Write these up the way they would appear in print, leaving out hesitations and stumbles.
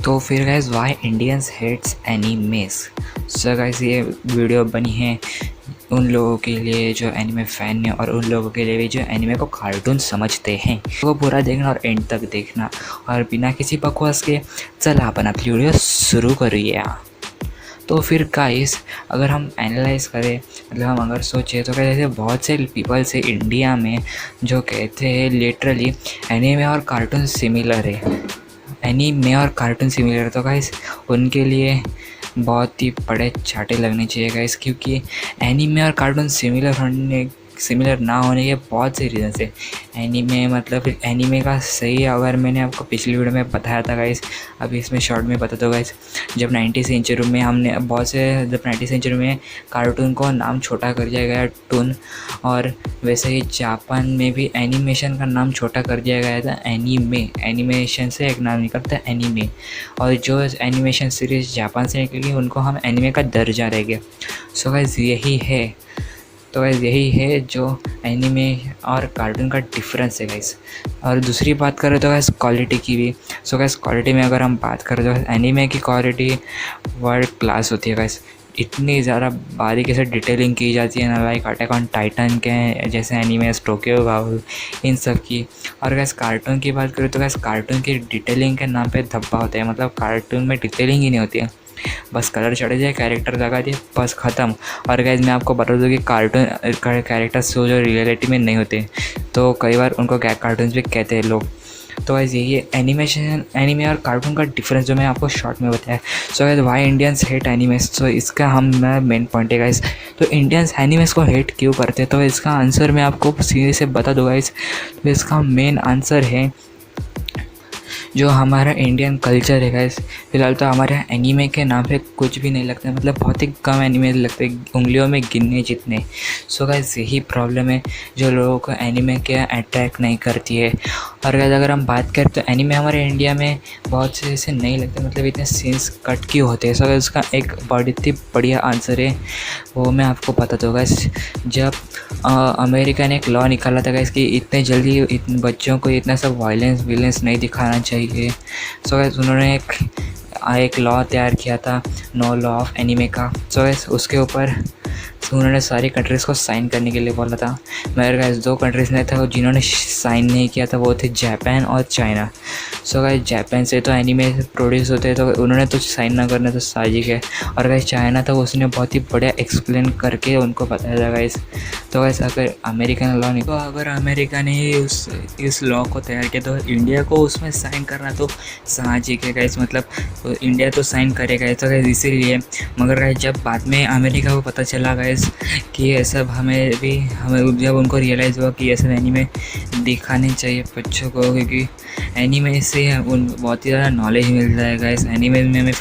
तो फिर guys why Indians hates animes. So guys ये वीडियो बनी है उन लोगों के लिए जो एनिमे फ़ैन हैं और उन लोगों के लिए भी जो एनिमे को कार्टून समझते हैं। वो पूरा देखना और एंड तक देखना और बिना किसी बकवास के चल अपन अपनी वीडियो शुरू करिए। तो फिर गाइस अगर हम एनालाइज करें मतलब हम अगर सोचें तो कैसे बहुत से पीपल्स है इंडिया में जो कहते हैं लिटरली एनिमे और कार्टून सिमिलर है। एनीमे और कार्टून सिमिलर तो गाइस उनके लिए बहुत ही बड़े चाटे लगने चाहिए गाइस, क्योंकि एनीमे और कार्टून सिमिलर ना होने के बहुत से रीज़न है। एनीमे मतलब एनीमे का सही अगर मैंने आपको पिछली वीडियो में बताया था गाइस, अभी इसमें शॉर्ट में बता दो गाइस। जब 90 सेंचुरी में हमने बहुत से जब 90 सेंचुरी में कार्टून को नाम छोटा कर दिया गया टून, और वैसे ही जापान में भी एनिमेशन का नाम छोटा कर दिया गया था एनीमे। एनिमेशन से एक नाम निकलता है एनीमे, और जो एनिमेशन सीरीज़ जापान से निकली उनको हम एनीमे का दर्जा रह गया। सो गाइस यही है जो एनीमे और कार्टून का डिफरेंस है गाइस। और दूसरी बात करें तो गाइस क्वालिटी की भी। सो गाइस क्वालिटी में अगर हम बात करें तो एनीमे की क्वालिटी वर्ल्ड क्लास होती है गाइस। इतनी ज़्यादा बारीकी से डिटेलिंग की जाती है ना, लाइक अटैक ऑन टाइटन के जैसे एनीमेस, टोक्यो गाउल, इन सब की। और गैस कार्टून की बात करें तो गैस कार्टून की डिटेलिंग के नाम पे धब्बा होता है। मतलब कार्टून में डिटेलिंग ही नहीं होती है, बस कलर चढ़ जाए, कैरेक्टर लगा दिए, बस ख़त्म। और गैस मैं आपको बता दूँ कि कार्टून कैरेक्टर्स जो रियलिटी में नहीं होते, तो कई बार उनको कार्टून्स भी कहते हैं लोग। तो गाइस यही है एनीमे और कार्टून का डिफरेंस जो मैं आपको शॉर्ट में बताया। So guys why Indians hate animes, तो इसका हम मेन पॉइंट है गाइस। तो इंडियंस एनीमेस को हेट क्यों करते हैं, तो इसका आंसर मैं आपको सीधे से बता दूँ गाइस। तो इसका मेन आंसर है जो हमारा इंडियन कल्चर है गाइस। फिलहाल तो हमारे यहाँ एनीमे के नाम पे कुछ भी नहीं लगता, मतलब बहुत ही कम एनीमे लगते, उंगलियों में गिनने जितने। सो गाइस यही प्रॉब्लम है जो लोगों को एनीमे के अट्रैक्ट नहीं करती है। और गाइस अगर हम बात करें तो एनीमे हमारे इंडिया में बहुत से ऐसे नहीं लगते, मतलब इतने सीन्स कट क्यों होते हैं। सो गाइस उसका एक बहुत ही बढ़िया आंसर है, वो मैं आपको बता दूँ गाइस। जब अमेरिका ने एक लॉ निकाला था गाइस कि इतने जल्दी बच्चों को इतना सब वायलेंस नहीं दिखाना चाहिए। सो गाइस उन्होंने एक लॉ तैयार किया था, नो लॉ ऑफ एनीमे का। सो गाइस उसके ऊपर उन्होंने सारी कंट्रीज़ को साइन करने के लिए बोला था, मगर गाइस 2 कंट्रीज़ ने था जिन्होंने साइन नहीं किया था, वो थे जापान और चाइना। सो गाइस जापान से तो एनीमे प्रोड्यूस होते हैं तो उन्होंने तो साइन ना करना तो साजिश है। और गाइस चाइना था उसने बहुत ही बढ़िया एक्सप्लेन करके उनको बताया था गाइस। तो गाइस अगर अमेरिकन लॉ नहीं, तो अगर अमेरिका ने इस लॉ को तैयार किया तो इंडिया को उसमें साइन करना तो साजिश है गाइस। मतलब इंडिया तो साइन करेगा तो गाइस इसीलिए। मगर गाइस जब बाद में अमेरिका को पता चला गाइस कि ये सब हमें जब उनको रियलाइज़ हुआ कि ये सब एनीमे दिखाने चाहिए बच्चों को, क्योंकि एनीमे से उन बहुत ही ज़्यादा नॉलेज मिलता है गाइस। एनीमे में हमें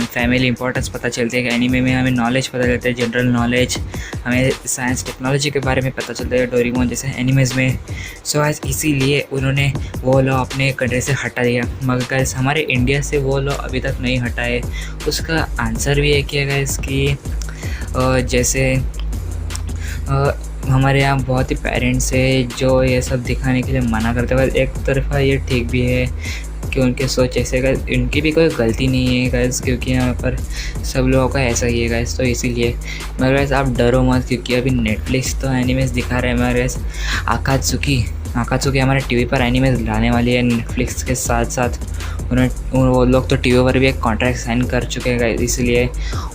फैमिली इंपॉर्टेंस पता चलती है कि एनीमे में हमें नॉलेज पता चलता है, जनरल नॉलेज, हमें साइंस टेक्नोलॉजी के बारे में पता चलता है डोरेमोन जैसे एनीमेज में। सो गाइस इसीलिए उन्होंने वो लॉ अपने कंट्री से हटा दिया, मगर गाइस हमारे इंडिया से वो लॉ अभी तक नहीं हटा है। उसका आंसर भी है कि गाइस कि जैसे हमारे यहाँ बहुत ही पेरेंट्स है जो ये सब दिखाने के लिए मना करते हैं। एक तरफा ये ठीक भी है कि उनके सोच ऐसे गाइस, इनकी भी कोई गलती नहीं है गाइस, क्योंकि यहाँ पर सब लोगों का ऐसा ही है गाइस। तो इसीलिए मगर गाइस आप डरो मत, क्योंकि अभी नेटफ्लिक्स तो एनिमेस दिखा रहे हैं। मगर गाइस आकात्सुकी हमारे टीवी पर एनिमेस लाने वाली है नेटफ्लिक्स के साथ साथ। वो लोग तो टीवी पर भी एक कॉन्ट्रैक्ट साइन कर चुके हैं गाइस, इसलिए।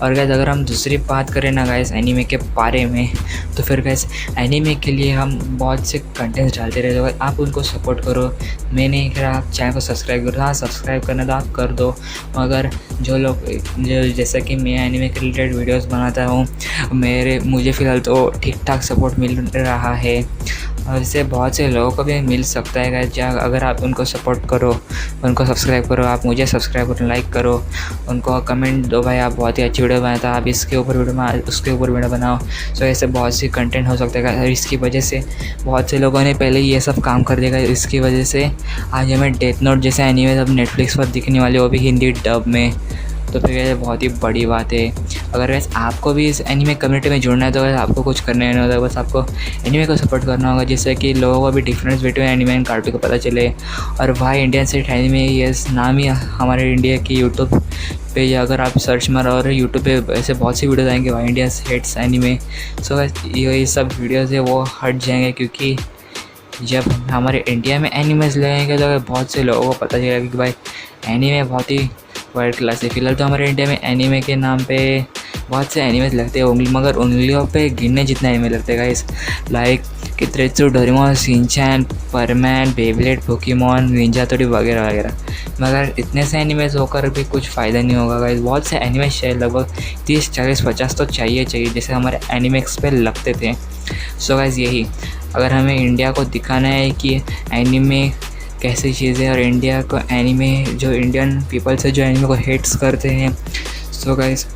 और गाइस अगर हम दूसरी बात करें ना गाइस एनीमे के बारे में, तो फिर गाइस एनीमे के लिए हम बहुत से कंटेंट्स डालते रहते हो, आप उनको सपोर्ट करो। मैं नहीं कह रहा आप चैनल को सब्सक्राइब करो, हाँ सब्सक्राइब करना तो आप कर दो। मगर जो जैसा कि मैं एनीमे के रिलेटेड वीडियोस बनाता हूँ, मुझे फ़िलहाल तो ठीक ठाक सपोर्ट मिल रहा है, और इससे बहुत से लोगों को भी मिल सकता है गाइस अगर आप उनको सपोर्ट करो, उनको सब्सक्राइब करो। आप मुझे सब्सक्राइब करो, लाइक करो, उनको कमेंट दो भाई आप बहुत ही अच्छी वीडियो बनाता, आप इसके ऊपर वीडियो उसके ऊपर वीडियो बनाओ। सो ऐसे बहुत सी कंटेंट हो सकता है। और इसकी वजह से बहुत से लोगों ने पहले ये सब काम कर दिया। इसकी वजह से आज हमें डेथ नोट जैसे एनीमे अब नेटफ्लिक्स पर दिखने वाले, वो भी हिंदी डब में। तो फिर ये बहुत ही बड़ी बात है। अगर वैसे आपको भी इस एनीमे कम्युनिटी में जुड़ना है तो वैसे आपको कुछ करना नहीं होता, बस आपको एनीमे को सपोर्ट करना होगा, जिससे कि लोगों को भी difference between anime and cartoon को पता चले। और वाई इंडियन सेट एनीमे, ये नाम ही हमारे इंडिया की यूट्यूब पे, या अगर आप सर्च मारो और यूट्यूब पे ऐसे बहुत सी वीडियोज़ आएंगे वाई इंडिया हेट्स एनीमे। सो ये सब वीडियोज़ है वो हट जाएंगे, क्योंकि जब हमारे इंडिया में एनिमेज लगेंगे तो बहुत से लोगों को पता चलेगा कि भाई एनीमे बहुत ही वर्ल्ड क्लास है। फिलहाल तो हमारे इंडिया में एनीमे के नाम पे बहुत से एनिमेज लगते हैं, मगर उंगलियों पे गिनने जितना एनिमे लगते हैं guys, like कित्रेत्सु, Doraemon, Shinchan, परमैन, बेबलेट, Pokemon, Ninja तोड़ी वगैरह वगैरह। मगर इतने से एनिमेज होकर भी कुछ फ़ायदा नहीं होगा गाइस। बहुत से एनिमेज चाहिए, लगभग 30, 40, 50 तो चाहिए जैसे हमारे एनिमेक्स पे लगते थे। सो गाइस यही, अगर हमें इंडिया को दिखाना है कि एनीमे कैसी चीज़ है, और इंडिया को एनीमे जो इंडियन पीपल्स है जो एनीमे को हेट्स करते हैं, सो गाइस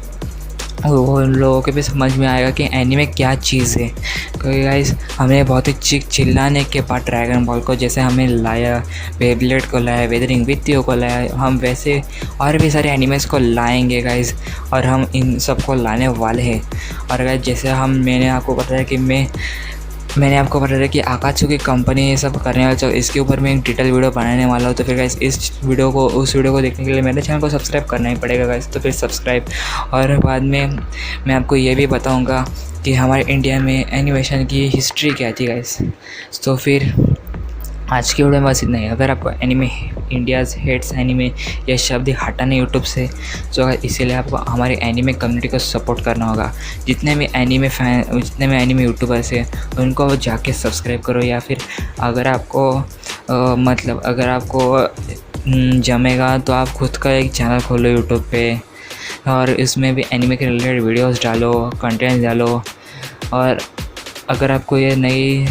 वो लोगों के भी समझ में आएगा कि एनीमे क्या चीज़ है। क्योंकि गाइस हमें बहुत ही चिल्लाने के बाद ड्रैगन बॉल को जैसे हमें लाया, बेबलेट को लाया, वेदरिंग वित्तियों को लाया, हम वैसे और भी सारे एनिमेस को लाएंगे गाइस, और हम इन सबको लाने वाले हैं। और गाइस जैसे मैंने आपको बताया कि मैंने आपको बताया कि आकात्सुकी कंपनी ये सब करने वाला, तो इसके ऊपर मैं एक डिटेल वीडियो बनाने वाला हूँ। तो फिर गाइस उस वीडियो को देखने के लिए मेरे चैनल को सब्सक्राइब करना ही पड़ेगा गाइस, तो फिर सब्सक्राइब। और बाद में मैं आपको ये भी बताऊँगा कि हमारे इंडिया में एनिमेशन की हिस्ट्री क्या थी गाइस। तो फिर आज की वीडियो में बस इतना ही। अगर आपको एनीमे इंडियाज़ हेट्स एनीमे ये शब्द हटाने यूट्यूब से, तो इसीलिए आपको हमारे एनीमे कम्युनिटी को सपोर्ट करना होगा। जितने भी एनीमे यूट्यूबर्स हैं उनको जाके सब्सक्राइब करो, या फिर अगर आपको अगर आपको जमेगा तो आप खुद का एक चैनल खोलो यूट्यूब पे, और इसमें भी एनीमे के रिलेटेड वीडियोस डालो, कंटेंट डालो। और अगर आपको ये नहीं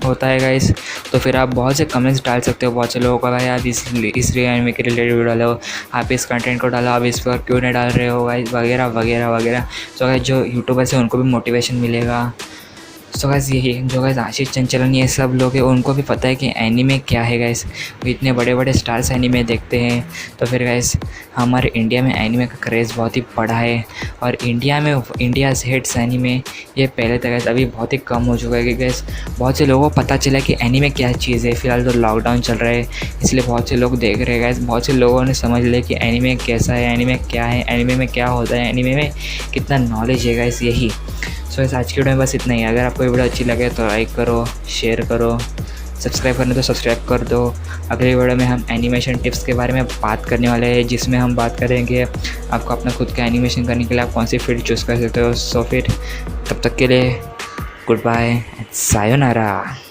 होता है गाइस, तो फिर आप बहुत से कमेंट्स डाल सकते हो बहुत से लोगों का, भाई आप इस एनीमे के रिलेटेड वीडियो डालो, आप इस कंटेंट को डालो, आप इस पर क्यों नहीं डाल रहे हो गाइस, वगैरह वगैरह वगैरह। तो गाइस जो यूट्यूबर्स हैं उनको भी मोटिवेशन मिलेगा। सो गाइस यही, जो गाइस आशीष चंचलन ये सब लोग हैं उनको भी पता है कि एनीमे क्या है गाइस, वो इतने बड़े बड़े स्टार्स एनीमे देखते हैं। तो फिर गाइस हमारे इंडिया में एनीमे का क्रेज़ बहुत ही बड़ा है, और इंडिया में इंडियाज़ हेट्स एनीमे ये पहले तक गाइस अभी बहुत ही कम हो चुका है कि गाइस बहुत से लोगों को पता चला कि एनीमे क्या चीज़ है। फिलहाल तो लॉकडाउन चल रहा है इसलिए बहुत से लोग देख रहे हैं गाइस, बहुत से लोगों ने समझ लिया कि एनीमे कैसा है, एनीमे क्या है, एनीमे में क्या होता है, एनीमे में कितना नॉलेज है गाइस, यही। सो इस आज की वीडियो में बस इतना ही। अगर आपको ये वीडियो अच्छी लगे तो लाइक करो, शेयर करो, सब्सक्राइब करने तो सब्सक्राइब कर दो। अगली वीडियो में हम एनिमेशन टिप्स के बारे में बात करने वाले हैं, जिसमें हम बात करेंगे आपको अपना खुद का एनिमेशन करने के लिए आप कौन सी फील्ड चूज़ कर सकते हो। सो फिर तब तक के लिए गुड बाय एंड सायोनारा।